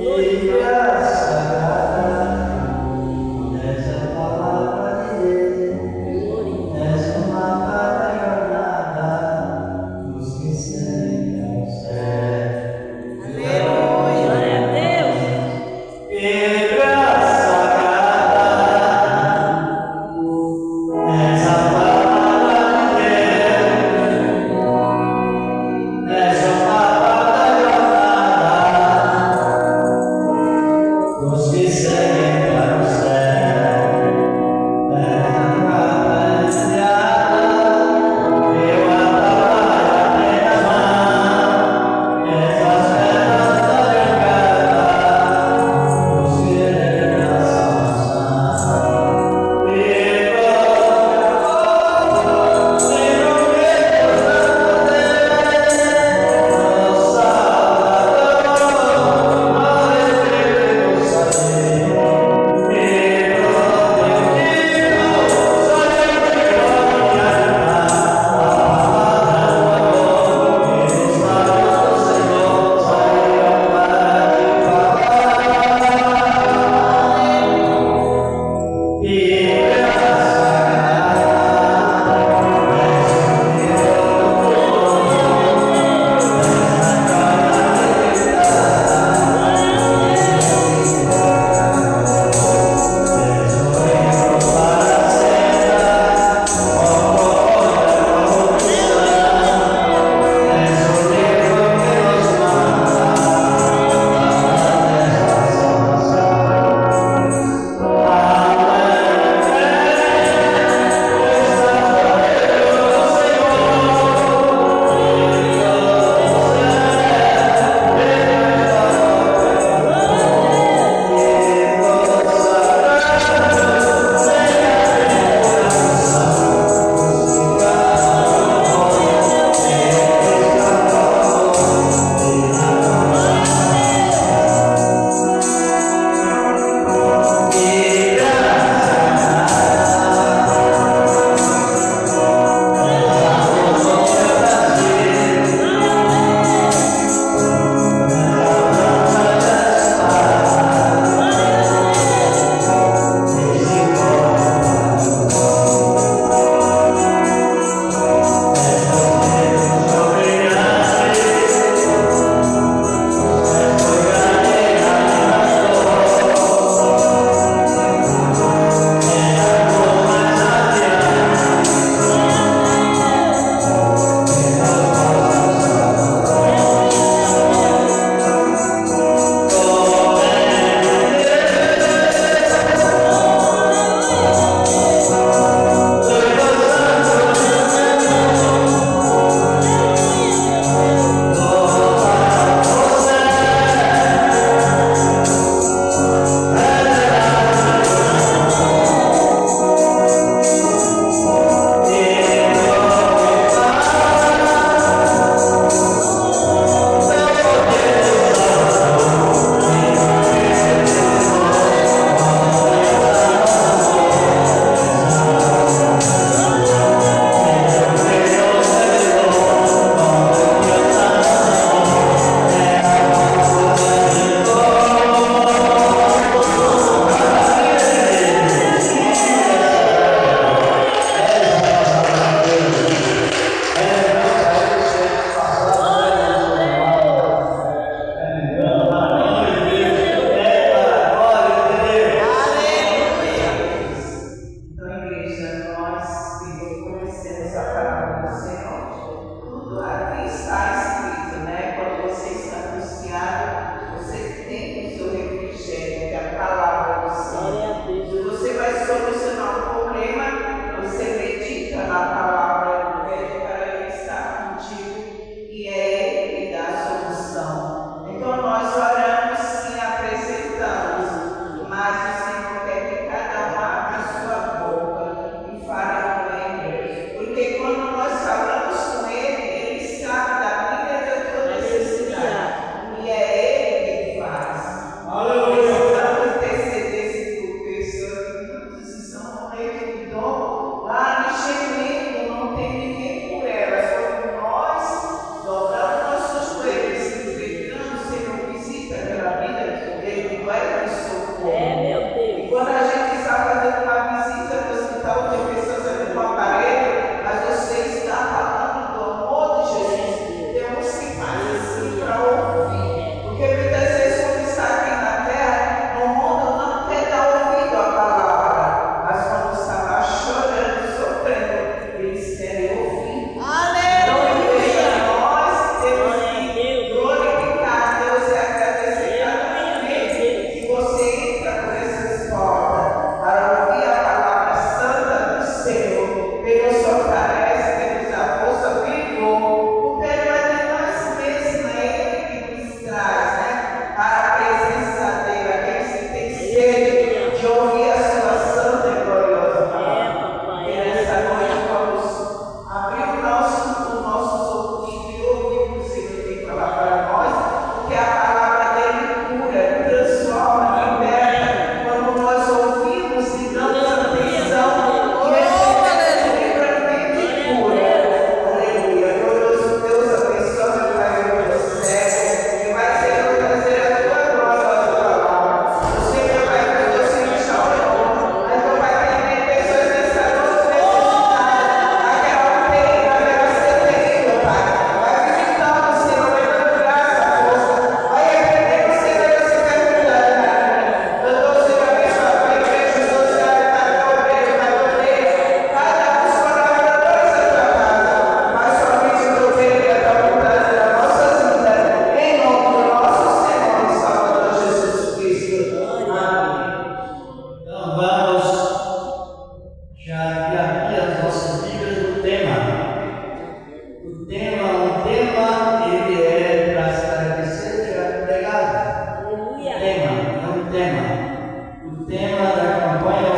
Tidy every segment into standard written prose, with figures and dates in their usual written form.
Glória.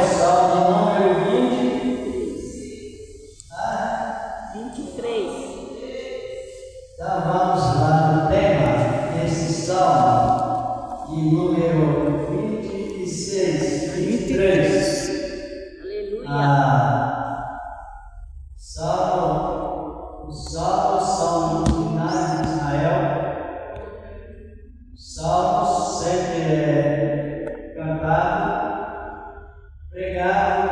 Salmo número 23. Então vamos lá no tema desse Salmo, de número 26, 23. Aleluia. O Salmo originário de Israel. Salmos sempre cantado, pregado,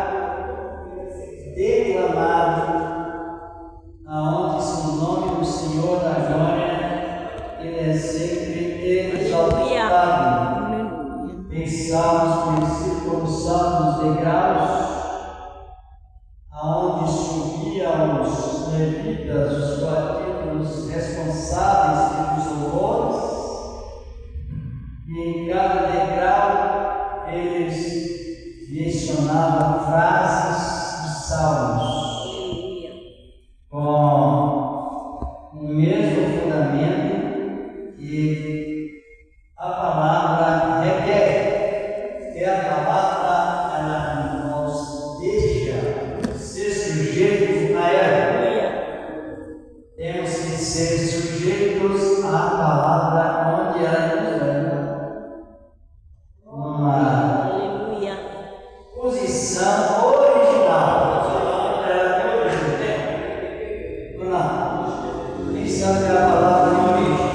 declamado, aonde o nome do Senhor da glória, ele é sempre exaltado. Em salmos conhecidos como salmos degraus, aonde subiam os levitas, os quadrículos responsáveis pelos louvores, e em cada degrau eles mencionavam frases dos salmos com o mesmo fundamento que a palavra requer. E a palavra, ela nos deixa ser sujeito a ela. Temos que ser sujeitos à palavra onde ela nos leva. Uma posição original. Pensando que a palavra de origem,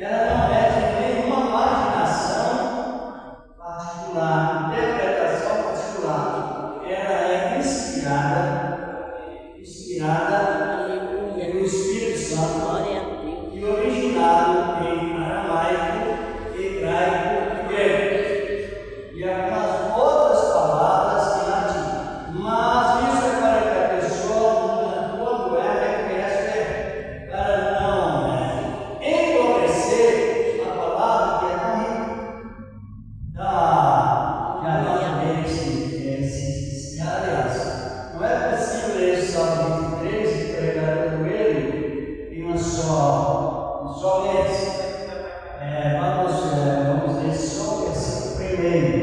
ela não é de nenhuma imaginação particular, interpretação particular. Ela é inspirada pelo Espírito Santo e originado em aramaico, hebraico e grego. E algumas outras palavras em latim. Mas isso é para que a pessoa, quando ela reconhece o erro, para não empobrecer a palavra que é tão rica. Já não tem esse aliás. Não é possível ler o Salmo 23 e pregar todo ele em um só mês. Vamos ler só o versículo primeiro.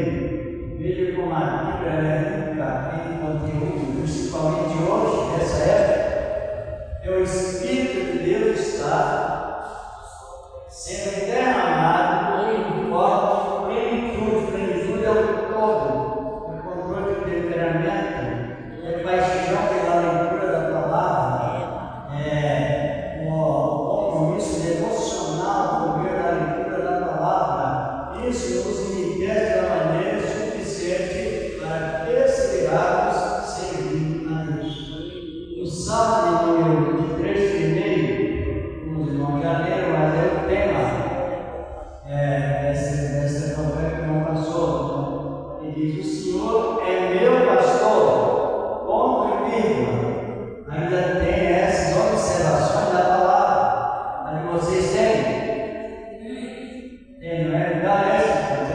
Veja como a Bíblia é rica em conteúdo, principalmente hoje, nessa época. O Espírito de Deus está sendo derramado em forte plenitude é o todo, o controle do temperamento, a paixão pela leitura da palavra, o compromisso emocional com o da leitura da palavra. Isso nos enriquece da maneira suficiente para perseverarmos servindo a Deus. O Salmo número 23 primeiro, os irmãos já leram, mas é o tema dessa conversa que não passou. Ele diz: o Senhor é meu pastor, ponto e vírgula. Ainda tem essas observações da palavra, mas vocês têm? Tem, não é? Mas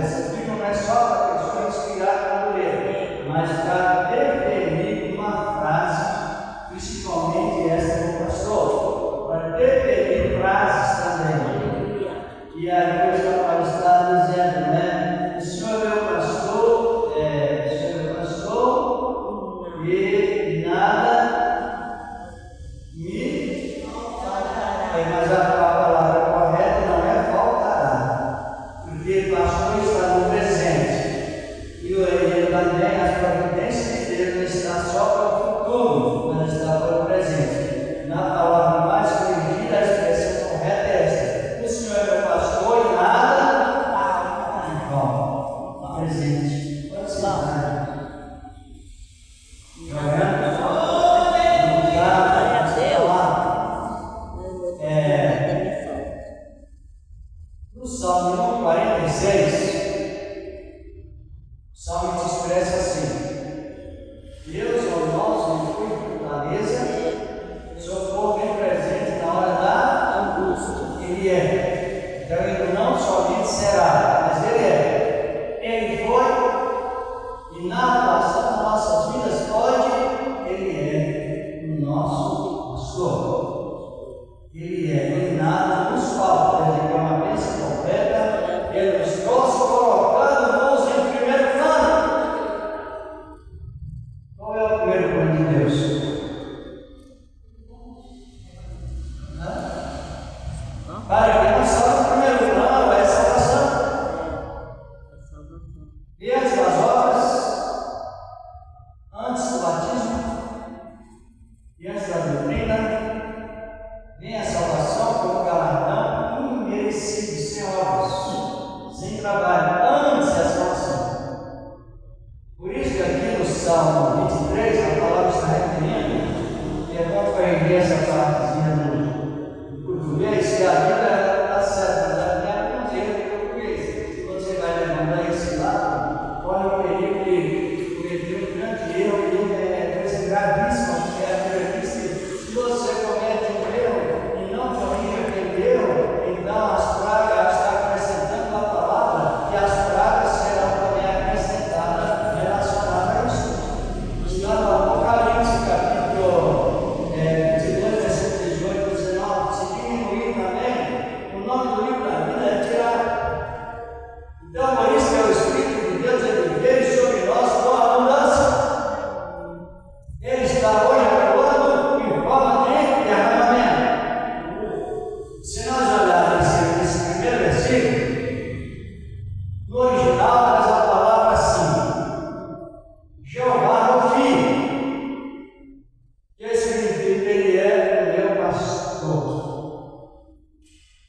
essa Bíblia não é só para a pessoa inspirada por ele, mas para definir uma frase, principalmente essa do pastor, para definir frases também. E a coisa pode estar dizendo, né? O Senhor é meu pastor, e nada me faltará. Mas a palavra correta não é faltará, porque o pastor está no presente, e ele também, as providências de Deus não está só para o futuro, mas está para o presente. Na palavra mais corrigida, a expressão correta é essa: o Senhor é meu pastor e nada falta. Presente. Pode ser. No Salmo 46, o Salmo se expressa assim: Deus é o nosso refúgio e fortaleza, socorro bem presente na hora da angústia. Ele é. Então ele não somente será, mas ele é. Ele foi e na atuação das nossas vidas pode. Ele é o nosso pastor. Ele é. E nada nos falta. Ele é uma bênção completa. Ele nos trouxe trabalho antes da salvação. Por isso que aqui no Salmo 23, a palavra está referindo, e é bom perder essa partezinha no português, que a Bíblia está certa, mas a Bíblia não tem no português. Quando você vai levantar esse lado, corre o perigo de cometer um grande erro, e é coisa gravíssima, porque a Bíblia diz que se você comete um erro e não corrige aquele erro, então as pragas está acrescentando a palavra, e as pragas serão também acrescentadas relacionadas a isso. Está no Apocalipse, capítulo 22, versículo 18, 19, se diminuir também, o nome do livro da vida é tirado. Então, por isso que o Espírito de Deus ele veio sobre nós com abundância. Ele está hoje atuando em forma de derramamento. Se nós olharmos esse primeiro versículo, no original traz a palavra assim: Jeová Rofi, que significa que ele é o meu pastor.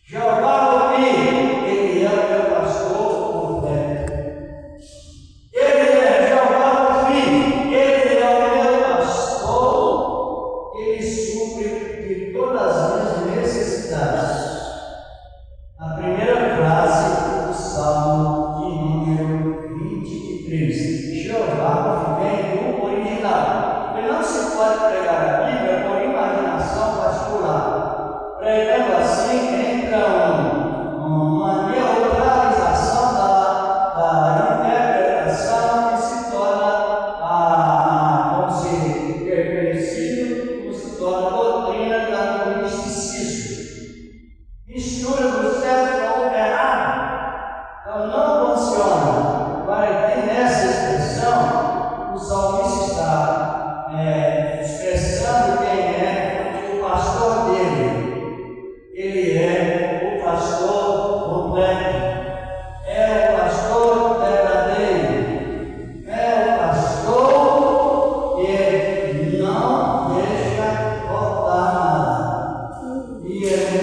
Jeová Rofi, ele é o meu pastor completo. Ele é Jeová Rofi, ele é o meu pastor, ele supre de todas as minhas necessidades. A primeira frase do Salmo de número 23. Jeová vem do original. E não se pode pregar a Bíblia por imaginação particular. Pregando assim, entra uma neutralização da interpretação que se torna, como se reconhecido, como se torna a doutrina do misticismo. Mistura do certo com o errado. Então não funciona. Agora aqui nessa expressão, o salmista está expressando quem é o pastor dele. Ele é o pastor completo. É o pastor verdadeiro. É o pastor que não deixa faltar nada. E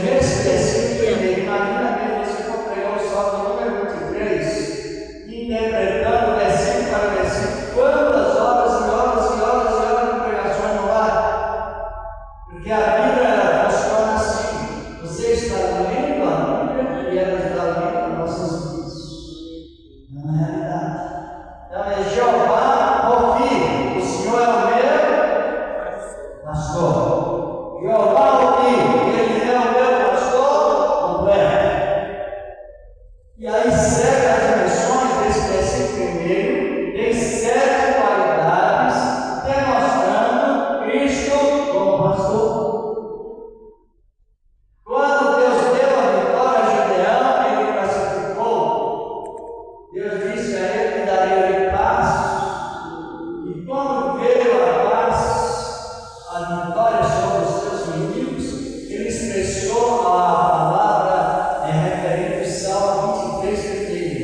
nesse versículo primeiro, imagina mesmo se for pregar o Salmo número 23, interpretando versículo para versículo, quantas horas e horas e horas e horas de pregações não há? Porque a Bíblia ela funciona assim: você está lendo a Bíblia e ela está lendo as nossas vidas. Não é realidade. Então é Jeová Rofi, o Senhor é o meu pastor. Jeová Rofi, ele é o meu pastor completo. E aí segue as dimensões desse versículo primeiro, tem 7 qualidades, demonstrando Cristo como pastor. Quando Deus deu a vitória a Gideão, ele classificou. Deus disse a ele que daria-lhe paz. E quando veio a paz, a vitória sobre os seus inimigos, ele expressou a palavra referente ao Salmo 23, 31.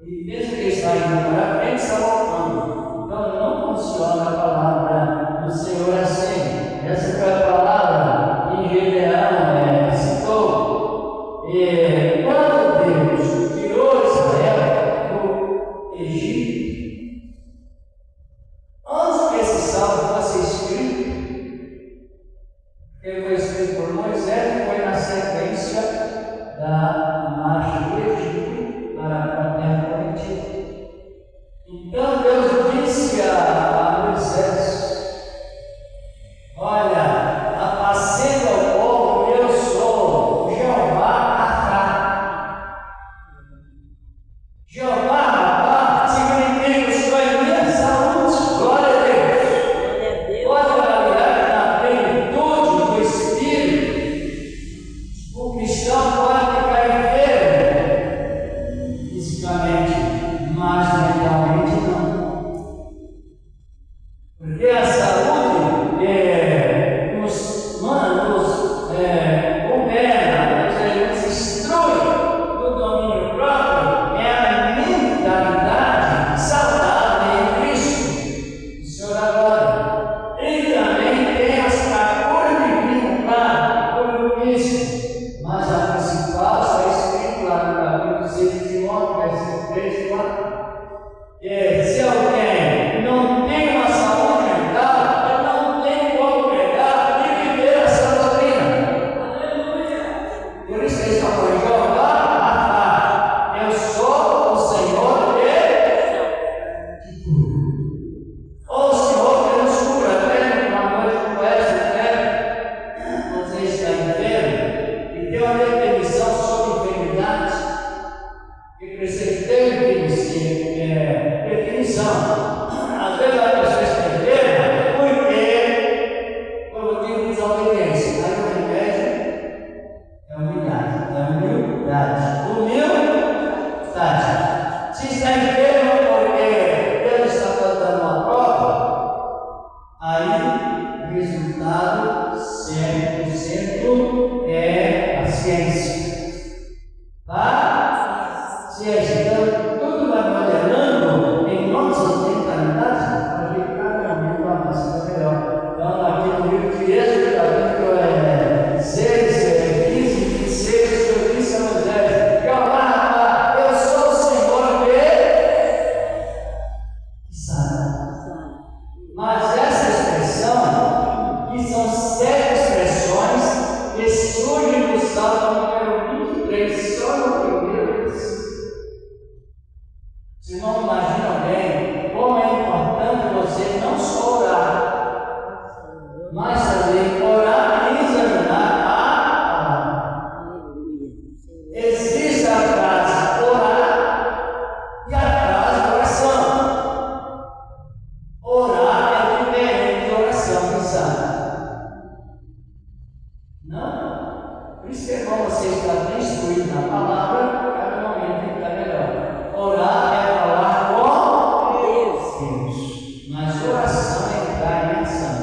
E mesmo que está indo para frente, está voltando. Então não funciona a palavra do Senhor assim. Essa foi a palavra que Gedeão citou. Quando Deus tirou Israel do Egito, antes que esse salmo fosse escrito, ele foi escrito por Moisés e foi na sequência da marcha do Egito para a terra prometida. Então Deus disse a Moisés: olha, apacenta o povo, eu sou Jeová Rapha. Jeová Rapha significa: o Senhor é minha saúde. Glória a Deus. Pode trabalhar na plenitude do Espírito. O cristão pode ficar enfermo fisicamente, mas mentalmente não. Porque a saúde nos governa, nos instrui do domínio próprio, é a mentalidade saudável em Cristo, o Senhor agora. Ele também tem a cura divina, claro, cura mística, mas a principal está escrito lá no capítulo 6 de Timóteo, versículo 3 e 4. Se alguém não tem uma saúde mental, ele não tem como pregar e viver essa doutrina. Aleluia! Por isso que ele está falando: Jeová Rapha, eu sou o Senhor que cura. Ou o Senhor que nos cura, né? Uma noite como essa, você está enfermo e tem uma definição sobre enfermidade, que precisa ter definição. Às vezes a pessoa está enferma por motivo de desobediência. Aí o remédio é humildade. Humildade. Se está enfermo porque Deus está dando uma prova, aí o resultado 100% é a ciência. Tá? Ciência. Então, tudo vai modelando em nossas mentalidades para que cada momento a nossa melhor. Então, aqui no livro de Êxodo, capítulo 6, 15, 26, eu disse a Moisés: Jeová Rapha, eu sou o Senhor que sabe. Mas essa expressão, que são 7 expressões que surgem do Salmo número 23, só no primeiro versículo. Você não imagina bem como é importante você não só orar, mas também orar e examinar a palavra. Existe a frase orar e a frase oração. Orar é diferente de oração, quem sabe? Não? Por isso que é bom você estar bem instruído na palavra, cada momento fica melhor. Orar é falar com Deus, mas oração é entrar em ação.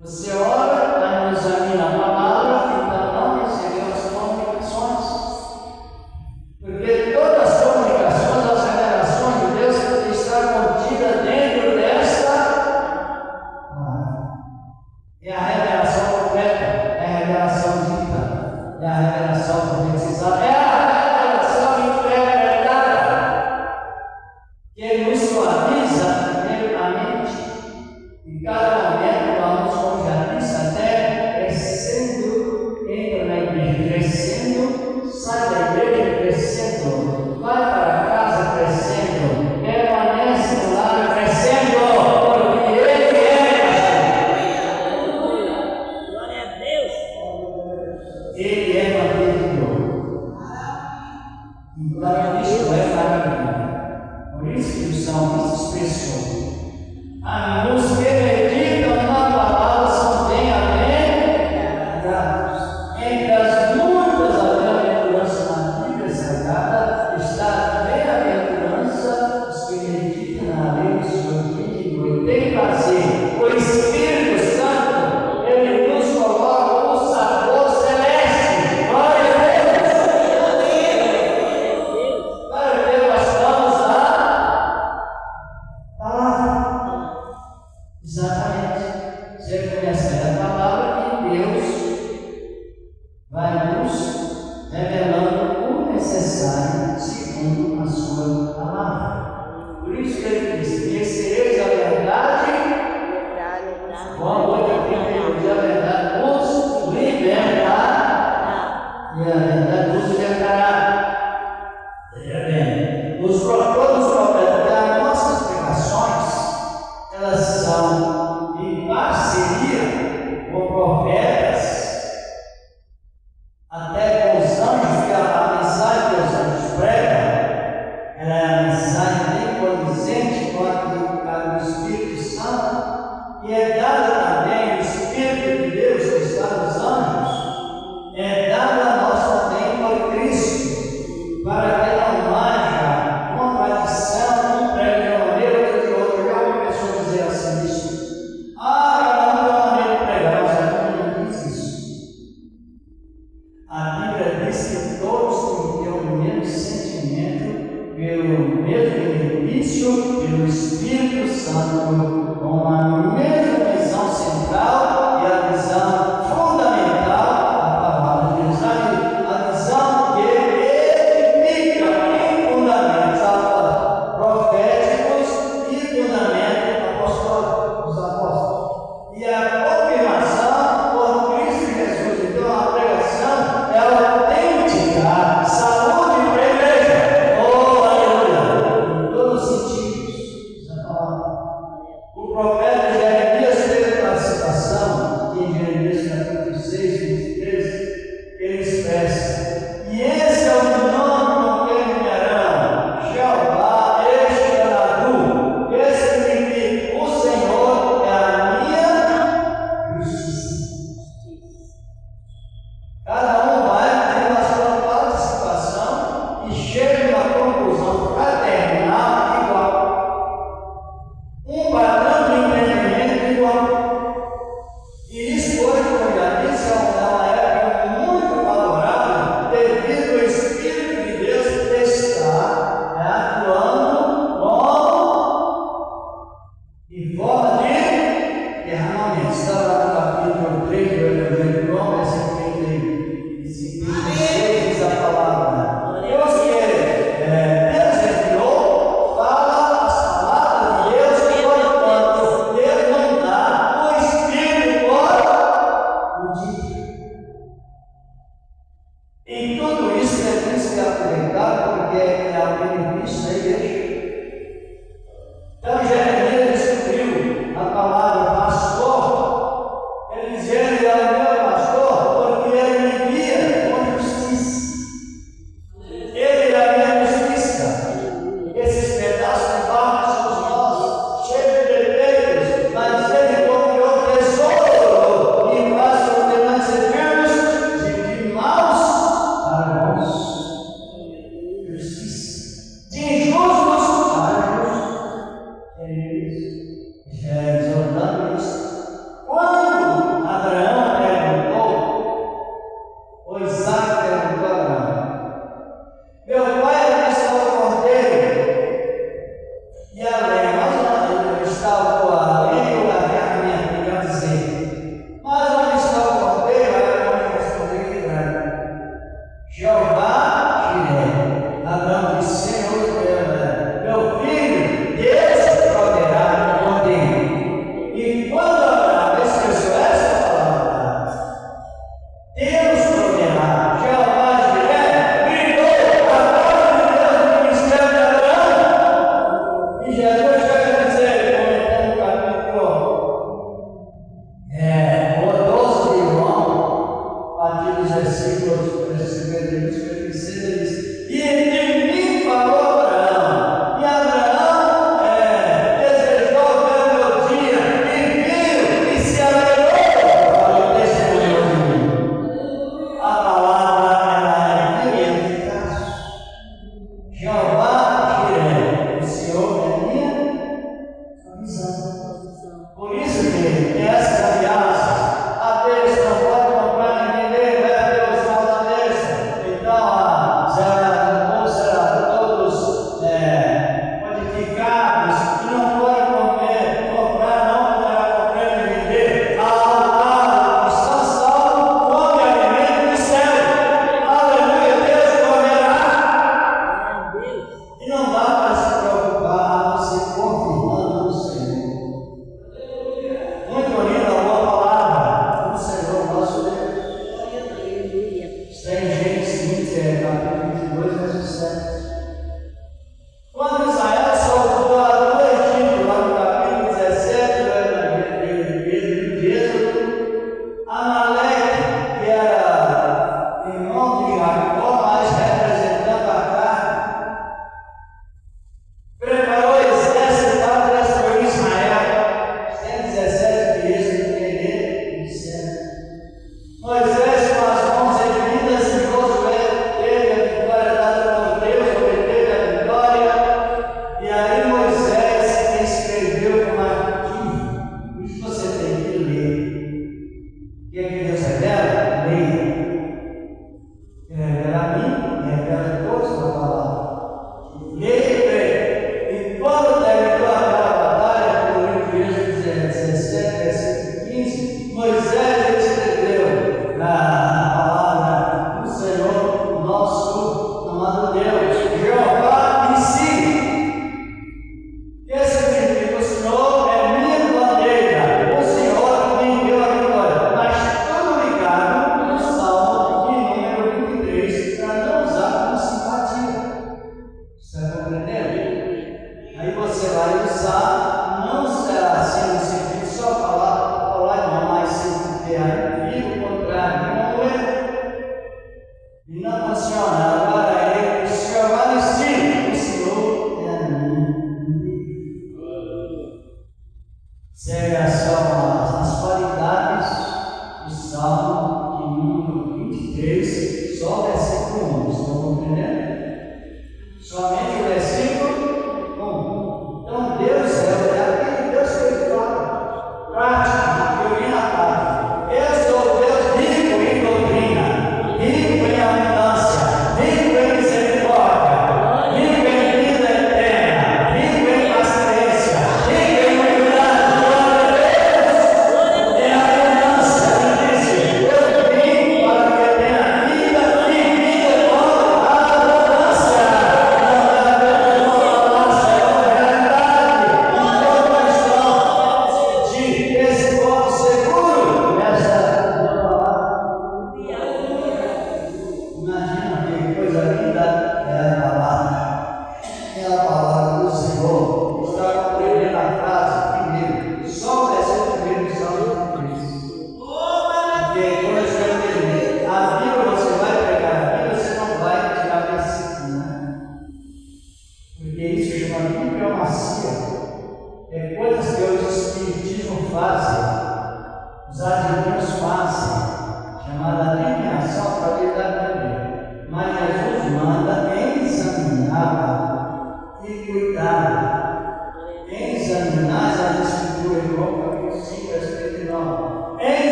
Você ora, mas não examina a palavra, então não recebeu as comunicações. Porque todas as comunicações, as revelações de Deus estão contidas dentro desta palavra. É a revelação completa, é a revelação dita, é a revelação profetizada, é a revelação interpretada, que nos suaviza a mente. E cada momento vamos, como já disse, até crescendo, entra na igreja crescendo, sai da igreja crescendo, vai para casa crescendo, permanece no lar crescendo, porque Ele é. Glória a Deus. Ele é maravilhoso. Então isso é maravilhoso. Por isso que o salmista expressou: os que meditam na palavra são bem-aventurados. Entre as muitas bem-aventuranças na Bíblia Sagrada está a bem-aventurança dos que meditam na lei do Senhor dia e noite. Tem prazer. O Espírito Santo, ele nos coloca o sabor celeste. Glória a Deus. Para conhecerão segundo a sua palavra. Por isso que ele disse: conhecereis a verdade. Boa noite, a verdade nos libertará. E a verdade nos libertará. Veja bem, todos os profetas das nossas pregações, elas são em parceria com profetas, até com os anjos, que a mensagem que os anjos pregam, ela é a mensagem bem condizente com a do Espírito Santo, e é dada também o Espírito de Deus que está nos anjos, é dado a nós também por Cristo, para que não haja contradição, um prega de uma maneira, outro de outra. Já uma pessoa dizer assim: isso, cada um tem uma maneira de pregar, mas a Bíblia não diz isso. A Bíblia diz que todos têm que ter o mesmo sentimento, pelo mesmo benefício, pelo Espírito Santo, com a mesma visão central e a visão fundamental da palavra de Deus. A visão que edifica em fundamentos proféticos e fundamentos apostólicos, dos apóstolos. E a confirmação por Cristo Jesus. Então a pregação é autêntica, saúde para a igreja. Oh, aleluia! Em todos os sentidos da palavra. O profeta Jeremias teve uma citação em Jeremias capítulo 6, 23, ele expressa: e esse é o nome com que nomearão Jeová Escanadu, que significa: o Senhor é a minha justiça. Cada um vai ter a sua participação e chega a uma conclusão fraternal igual. Um padrão de entendimento igual. E isso hoje, como já disse, é uma época muito favorável, devido ao Espírito de Deus estar atuando em forma de derramamento. Está lá no capítulo 3 do Evangelho de João, versículo 36, diz a palavra: Deus que Deus enviou, fala as palavras de Deus, e quando Deus não dá o Espírito por o dito. E tudo isso temos que aproveitar, porque é o benefício da igreja. Então Jeremias descobriu a palavra pastor. Ele dizia: ele é o meu pastor, porque ele me guia com justiça. Ele é a minha justiça. Esses pedaços de barro somos nós, cheios de defeitos, mas ele confiou tesouro e faz com que nós sejamos de maus para bons. Justiça. De injustos para justos. Exortando isso. Quando Abraão perguntou, ou Isaac perguntou a Abraão: meu pai está o cordeiro e a lenha, mas onde está a lenha ou a ferramenta, melhor dizer? Mas onde está o cordeiro? Abraão respondeu: Jeová Jireh. Abraão disse: Senhor, meu filho, Deus proverá o cordeiro. E quando Abraão expressou essa palavra, Deus proverá, Jeová Jireh, gritou para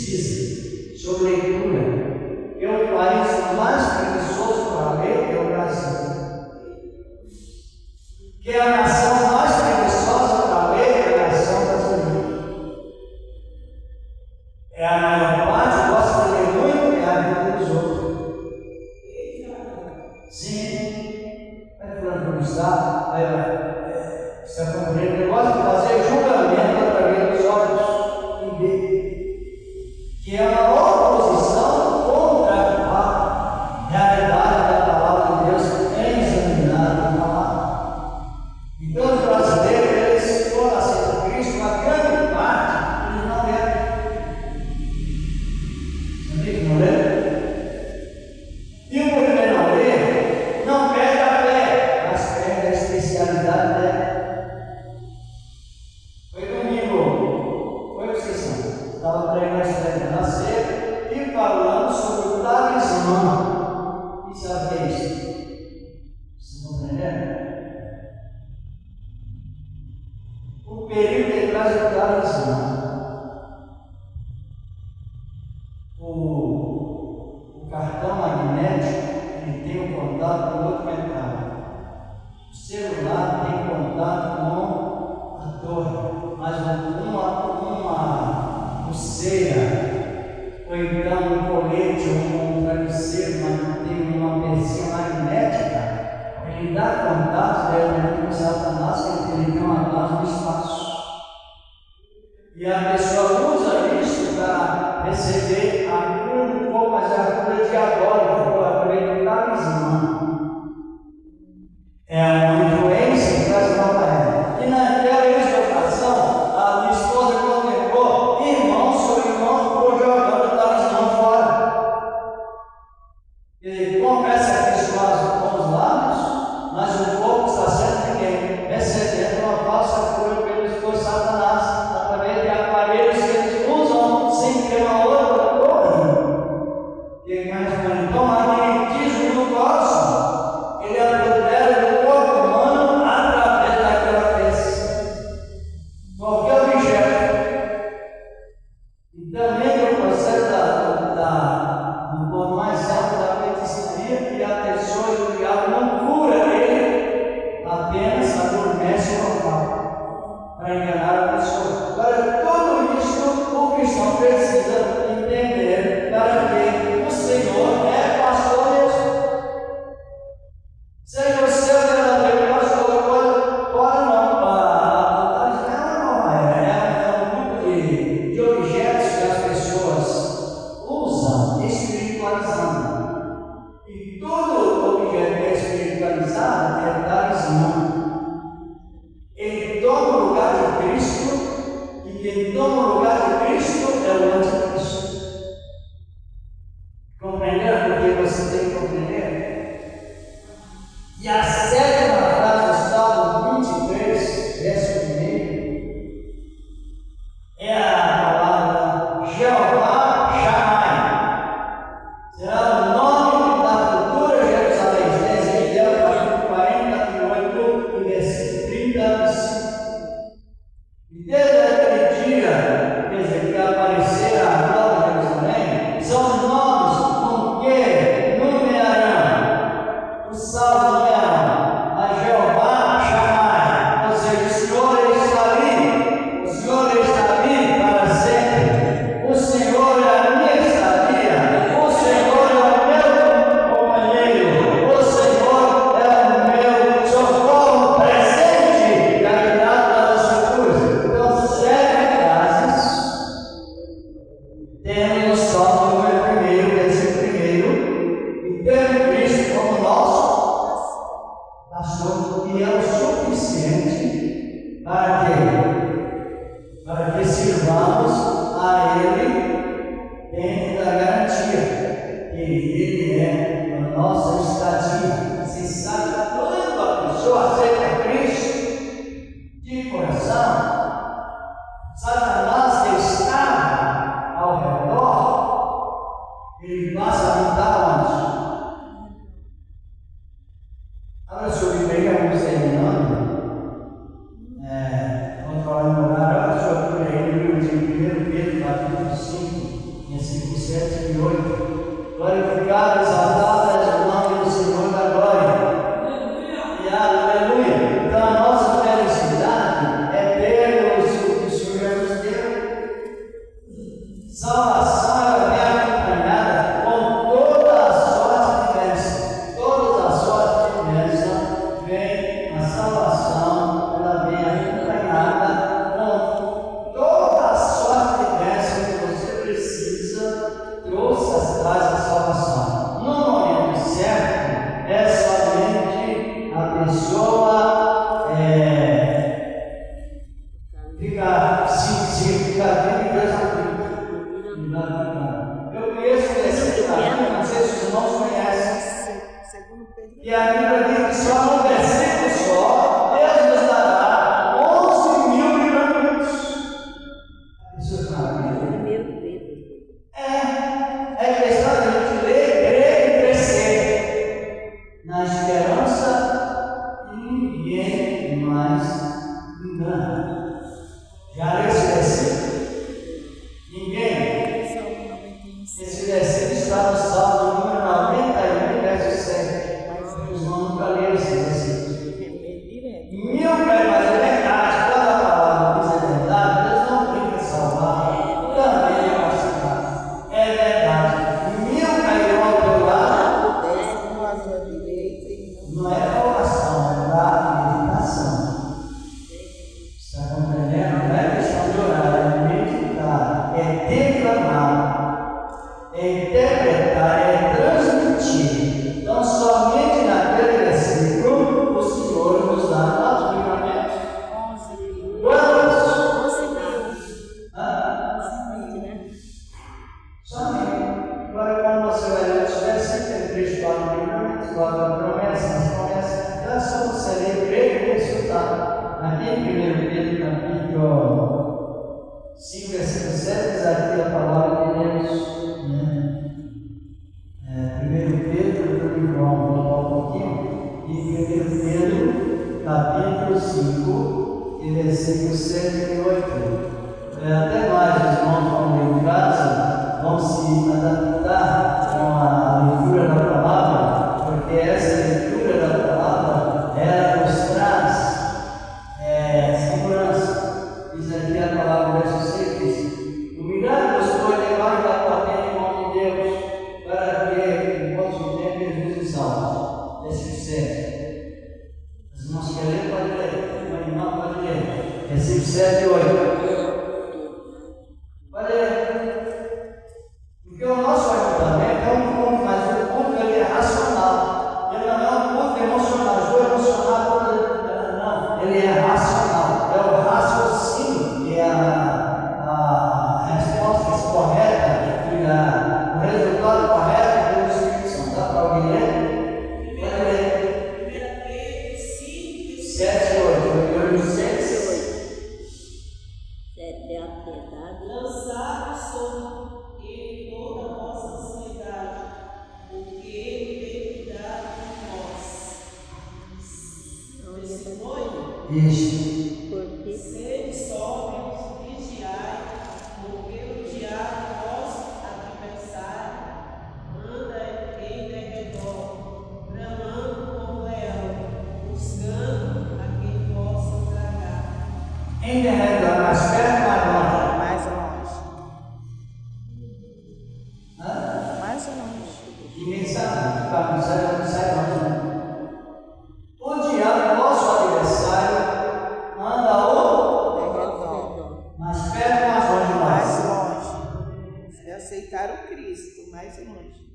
precisa sobre leitura. É o país mais preguiçoso para ler é o Brasil. Que é a nação mais preguiçosa para ler é a nação brasileira. É a maior parte, gosta de ler muito, é a vida dos outros. Sim, vai falando como está, você compreende? Eu gosto de fazer julgamento através dos olhos e ver. Que é uma oposição contra a realidade da palavra de Deus examinada na palavra. Então, os brasileiros, eles se tornam a Cristo, uma grande parte, eles não leem. Sabia que não leem? E o porquê não ler, não perde a fé, mas perde a especialidade dela. Foi domingo, foi vocês estava pregando a história da ceia e falando sobre o talismã. E sabe o que é isso? Vocês estão entendendo? O período que traz o talismã. O cartão magnético ele tem um contato com outro metal. O celular tem contato com a torre, mas uma pulseira, ou então um colete ou um travesseiro, mas tem uma pecinha magnética, ele dá contato diretamente com Satanás, que ele tem uma base no espaço. E a pessoa usa isso para receber a cura do corpo, mas é a cura diabólica, a cura do talismã. É uma influência que traz mal para ela. E naquela exortação, a minha esposa contemplou irmão sobre irmão, ficou jogando o talismã fora. Ele confessa a Cristo com os lábios, mas o corpo está sendo ninguém, recebendo uma falsa cura pelo Satanás, através de aparelhos que eles usam sem ter uma outra torre. E então, o magnetismo do próximo, ele apodera do corpo humano através daquela peça. Qualquer objeto. E também tem o processo do ponto mais alto da feitiçaria, que a pessoa e o diabo não cura ele, apenas adormece o local para enganar a pessoa. Agora, tudo isso o cristão precisa entender para que o Senhor é pastor mesmo. Seja o seu verdadeiro pastor, pode não, é um grupo de objetos que as pessoas usam espiritualizando. E todo objeto que é espiritualizado é talismã. Ele toma o lugar de Cristo, e quem toma o lugar de Cristo é o anticristo. Compreenderam? Porque você tem que compreender. E a sétima frase do Salmo 23, verso 1, é a palavra Jeová Shammai. Será o nome da futura Jerusalém. Ezequiel capítulo 48, versículo 35. E desde aquele dia que Ezequiel aparecer a nova Jerusalém, são nomes com que numerarão, o salmo numerarão, a Jeová Shammai, ou seja, o Senhor está ali, o Senhor está ali para sempre, o Senhor é a minha estadia, o Senhor é o meu companheiro, o Senhor é o meu socorro presente, e ajudado das coisas. Então, 7 frases temos o Salmo número 1, versículo 1, e temos Cristo como nosso pastor, que é o suficiente para que sirvamos a Ele dentro da garantia, que Ele é a nossa estadia. Você sabe, quando a pessoa aceita Cristo de coração, Satanás que está ao redor, ele passa a lutar onde? Abra sua Bíblia, vamos terminando. Vamos falar no horário. Abra sua Bíblia aí no livro de 1 Pedro, capítulo 5. 7 e 8. Glorificado, exaltado és o nome do Senhor da glória. E aleluia. Então a nossa felicidade é ter o que o Senhor nos deu. Salvação ela vem acompanhada com toda a sorte de bênção. Todas as sortes de bênção vem a salvação, ela vem acompanhada com toda a sorte de bênção que você precisa, trouxe atrás da salvação. No momento certo, é somente a pessoa ficar bem Deus aplica. Eu conheço o versículo da Bíblia, não sei se os irmãos conhecem. E a Bíblia diz que só num versículo só, Deus nos dará 11.000 livramentos. A pessoa está na Bíblia. É questão de a gente ler, crer e crescer na esperança e ninguém mais engana. Já leu esse versículo? Ninguém. Esse versículo está no Salmo número 91, verso 7. Os irmãos nunca leram esse versículo. 1000 mas é verdade. Quando a palavra diz a verdade, Deus não brinca em salvar. Também é castigar. É verdade. 1000 cairão ao teu lado. 10 à tua direita e Não é oração, é da meditação. Está compreendendo? Não é questão de orar, é meditar, é declamar, é interpretar, é transmitir. Então, somente naquele versículo, o Senhor nos dá quantos livramentos? 11.000. Quantos? 11.000. Somente. Agora, quando você vai ler os versículos, tem 3, 4 livramentos, 4 promessas, as promessas, então é só você ler, crer e desfrutar. Aqui em 1 Pedro, capítulo 5, versículo 7, diz aqui a palavra de Deus. 1 Pedro, do livro, vamos voltar um pouquinho. E 1 Pedro, capítulo 5, e versículo 7 e 8. Até mais, os irmãos vão ler em casa, vão se adaptar com a leitura da palavra, porque essa leitura da palavra, ela nos traz segurança. Diz aqui a palavra, verso 6, diz: humilhai-vos, pois, debaixo da potente mão de Deus, para que, enquanto o tempo, Ele vos exalte. Versículo 7. Os irmãos querem ler, pode ler. O irmão pode ler. Versículo 7 e 8. Pode ler. Porque o nosso ajuntamento é um culto, mas o culto ele é racional. Ele não é um culto emocional. Estou emocionado, não. Ele é racional. É o raciocínio que é a resposta correta e o resultado correto do Espírito Santo. Dá para alguém ler? Pode ler. 7 e 8. 7 e 8. 7 é a piedade. Lançai sobre ele toda a vossa ansiedade, porque ele tem cuidado de nós. Versículo 8. Isso. Porque Sede sóbrios, vigiai, porque o diabo, vosso adversário, anda em derredor, bramando como leão, buscando a quem possa tragar. Em derredor, mais perto, mais longe. Mais longe. Hã? Mais longe. Ninguém sabe. Não sai longe, né? O diabo, nosso adversário, anda ao Derredor. mais perto, mais longe, Mais mais. longe. Se aceitaram Cristo, mais longe.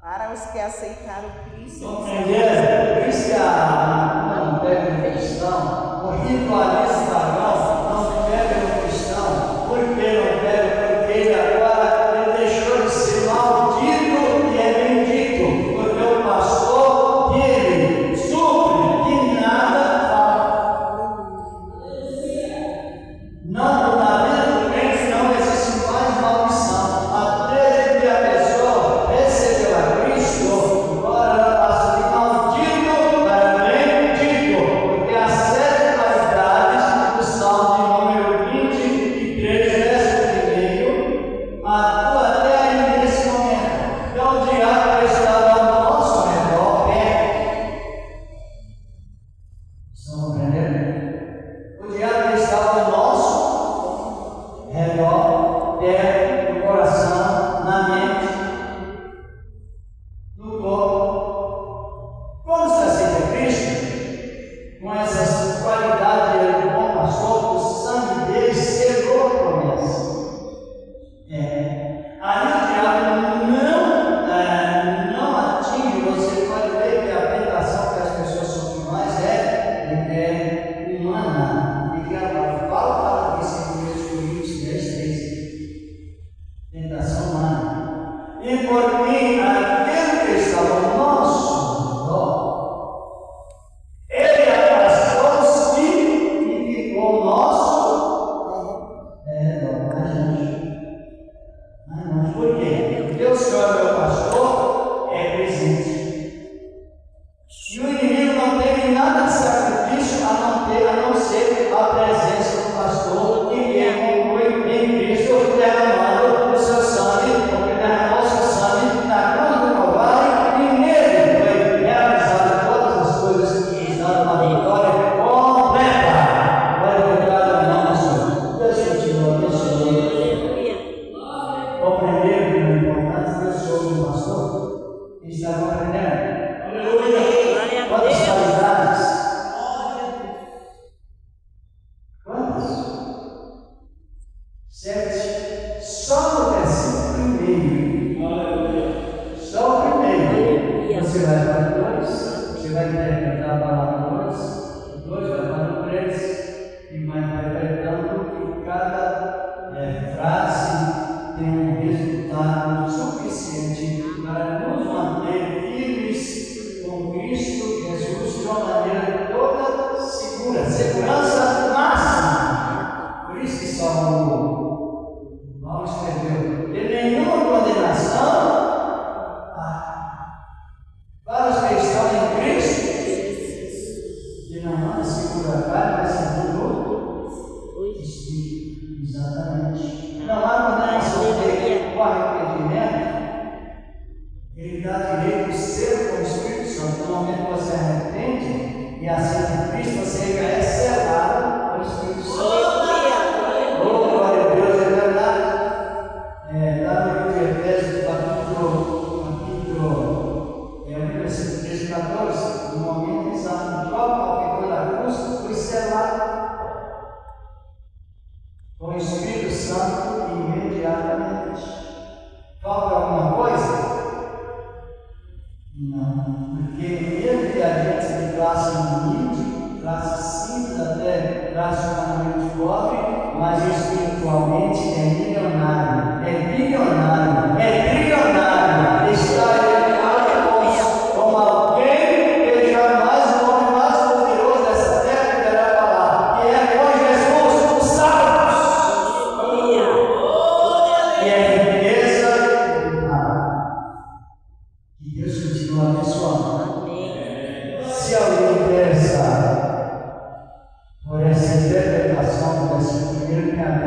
Para os que aceitaram Cristo, Compreenderam? Por isso que não pega no cristão, o ritualista pagão não pega no cristão. Por que não pega? Porque ele agora deixou de ser maldito e é bendito. Porque o pastor dele supre que nada falta. Não, na vida do crente não existe mais maldição. Até que a pessoa recebeu a Cristo, agora ela passa de maldito para bendito, porque as 7 qualidades do Salmo de número 23, verso 1, a tua terra Mas por quê? Porque o Senhor, meu pastor, é presente. E o inimigo não tem nada de sacrifício a não ser a presença do pastor que conclui em Cristo, derramando o seu sangue, porque derramou o seu sangue na cruz do Calvário, e nele foi realizado todas as coisas que nos dão uma vitória completa. Glória a Deus, Senhor. Deus continua abençoando. Compreenderam a importância do Senhor do pastor? Está compreendendo? Quantas qualidades? Quantas? 7. Só no versículo primeiro. Só o primeiro. Você vai para o 2, você vai interpretar a palavra 2, o 2 vai para o 3, e vai interpretando que cada frase tem um resultado suficiente para nos manter firmes com Cristo Jesus de uma maneira toda segura, segurança máxima. Por isso que Salmo escreveu: de nenhuma condenação para os que estão em Cristo, que não há segura a carne, mas seguro o Espírito. Exatamente. Não há condenação porque o arrependimento ele dá direito de ser com o Espírito Santo. No momento que você arrepende e aceita Cristo, você já é selado com o Espírito Santo. Oh, glória a Deus, é verdade. Lá no livro de Efésios, versículo 13 e 14, no momento exato, o próprio que foi da cruz foi selado com o Espírito Santo imediatamente. Falta alguma coisa? Não, porque mesmo que a gente de classe humilde, classe simples, até classe humanamente pobre, mas espiritualmente é milionário, é bilionário, é trilionário, está ele como alguém que jamais o homem mais poderoso dessa terra poderá falar, que é com Jesus os salvos. E é riqueza do Pai. Que Deus continue abençoando. Se alguém interessa por essa interpretação desse primeiro canal,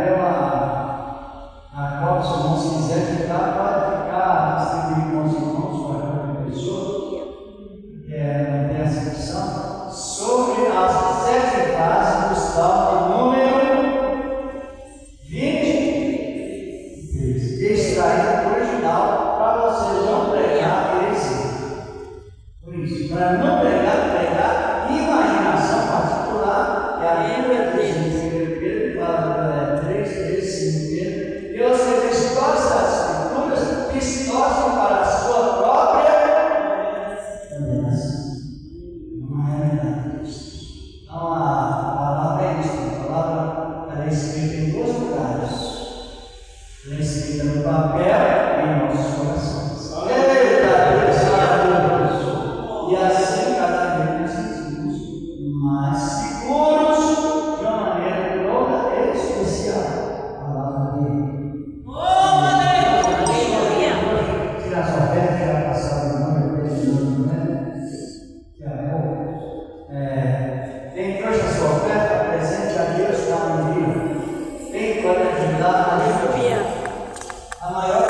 a qual os irmãos se quiserem ficar, pode ficar, distribuir com os irmãos para qualquer pessoa, não tem essa opção, sobre as 7 frases do Salmo número 23, extraído do original, para vocês não pregar heresia. Por isso, para não pregar imaginação particular, que a Bíblia diz em 1 Pedro, fala 3 vezes em Pedro, Deus fez todas as escrituras que se tornam para a sua própria condenação. Não é realidade disso. Então a palavra é isso, a palavra é escrita em 2 lugares. Ela é escrita no papel e em nossos corações. Eita, Deus! E assim cada vez nos sentimos mais seguros de uma maneira toda especial. A palavra dele. Tirar sua oferta, tirar a passada do nome, né? Que amor. Quem trouxe a sua oferta, presente a Deus está no livro. Quem pode ajudar a Deus? A maior